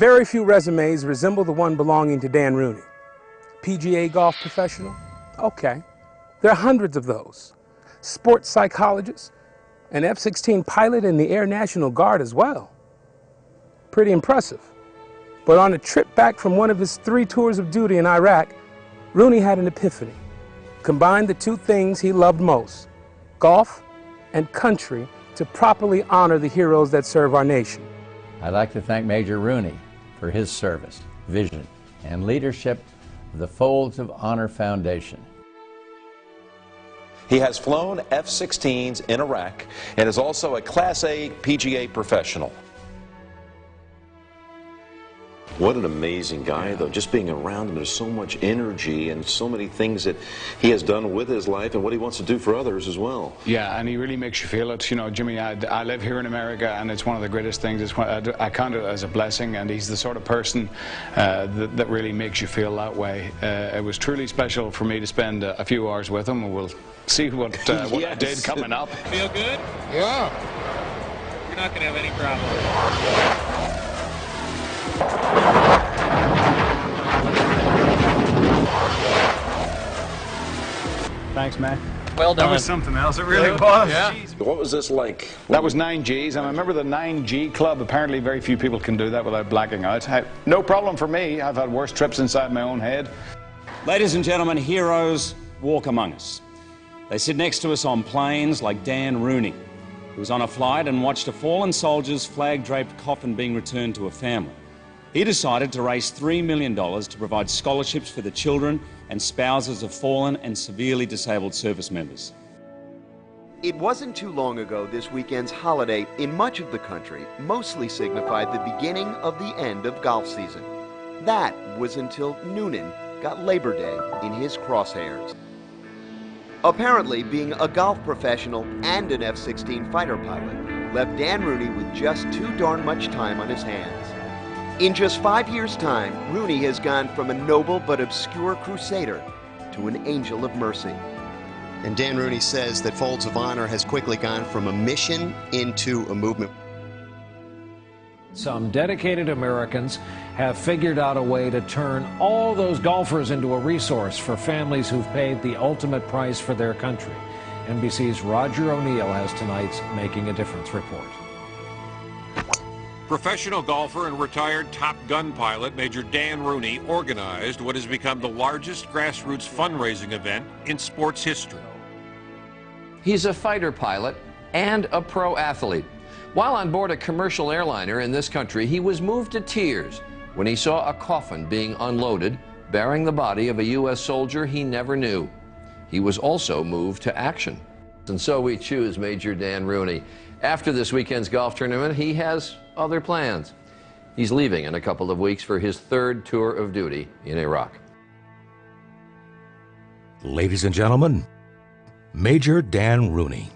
Very few resumes resemble the one belonging to Dan Rooney. PGA golf professional? Okay. There are hundreds of those. Sports psychologist, an F-16 pilot in the Air National Guard as well. Pretty impressive. But on a trip back from one of his 3 tours of duty in Iraq, Rooney had an epiphany. Combined the 2 things he loved most, golf and country, to properly honor the heroes that serve our nation. I'd like to thank Major Rooney for his service, vision, and leadership of the Folds of Honor Foundation. He has flown F-16s in Iraq and is also a Class A PGA professional. What an amazing guy, though. Just being around him, there's so much energy and so many things that he has done with his life and what he wants to do for others as well. Yeah, and he really makes you feel it. You know, Jimmy, I live here in America, and it's one of the greatest things. I count it as a blessing, and he's the sort of person that really makes you feel that way. It was truly special for me to spend a few hours with him, and we'll see what Yes. I did coming up. Feel good? Yeah. You're not going to have any problem. Thanks, man. Well done. That was something else. It really was. Yeah. What was this like? That was 9Gs, and I remember the 9G club. Apparently, very few people can do that without blacking out. No problem for me. I've had worse trips inside my own head. Ladies and gentlemen, heroes walk among us. They sit next to us on planes like Dan Rooney, who was on a flight and watched a fallen soldier's flag-draped coffin being returned to a family. He decided to raise $3 million to provide scholarships for the children and spouses of fallen and severely disabled service members. It wasn't too long ago this weekend's holiday in much of the country mostly signified the beginning of the end of golf season. That was until Noonan got Labor Day in his crosshairs. Apparently, being a golf professional and an F-16 fighter pilot left Dan Rooney with just too darn much time on his hands. In just 5 years' time, Rooney has gone from a noble but obscure crusader to an angel of mercy. And Dan Rooney says that Folds of Honor has quickly gone from a mission into a movement. Some dedicated Americans have figured out a way to turn all those golfers into a resource for families who've paid the ultimate price for their country. NBC's Roger O'Neill has tonight's Making a Difference report. Professional golfer and retired Top Gun pilot Major Dan Rooney organized what has become the largest grassroots fundraising event in sports history. He's a fighter pilot and a pro athlete. While on board a commercial airliner in this country, he was moved to tears when he saw a coffin being unloaded bearing the body of a U.S. soldier he never knew. He was also moved to action. And so we choose Major Dan Rooney. After this weekend's golf tournament, he has other plans. He's leaving in a couple of weeks for his 3rd tour of duty in Iraq. Ladies and gentlemen, Major Dan Rooney.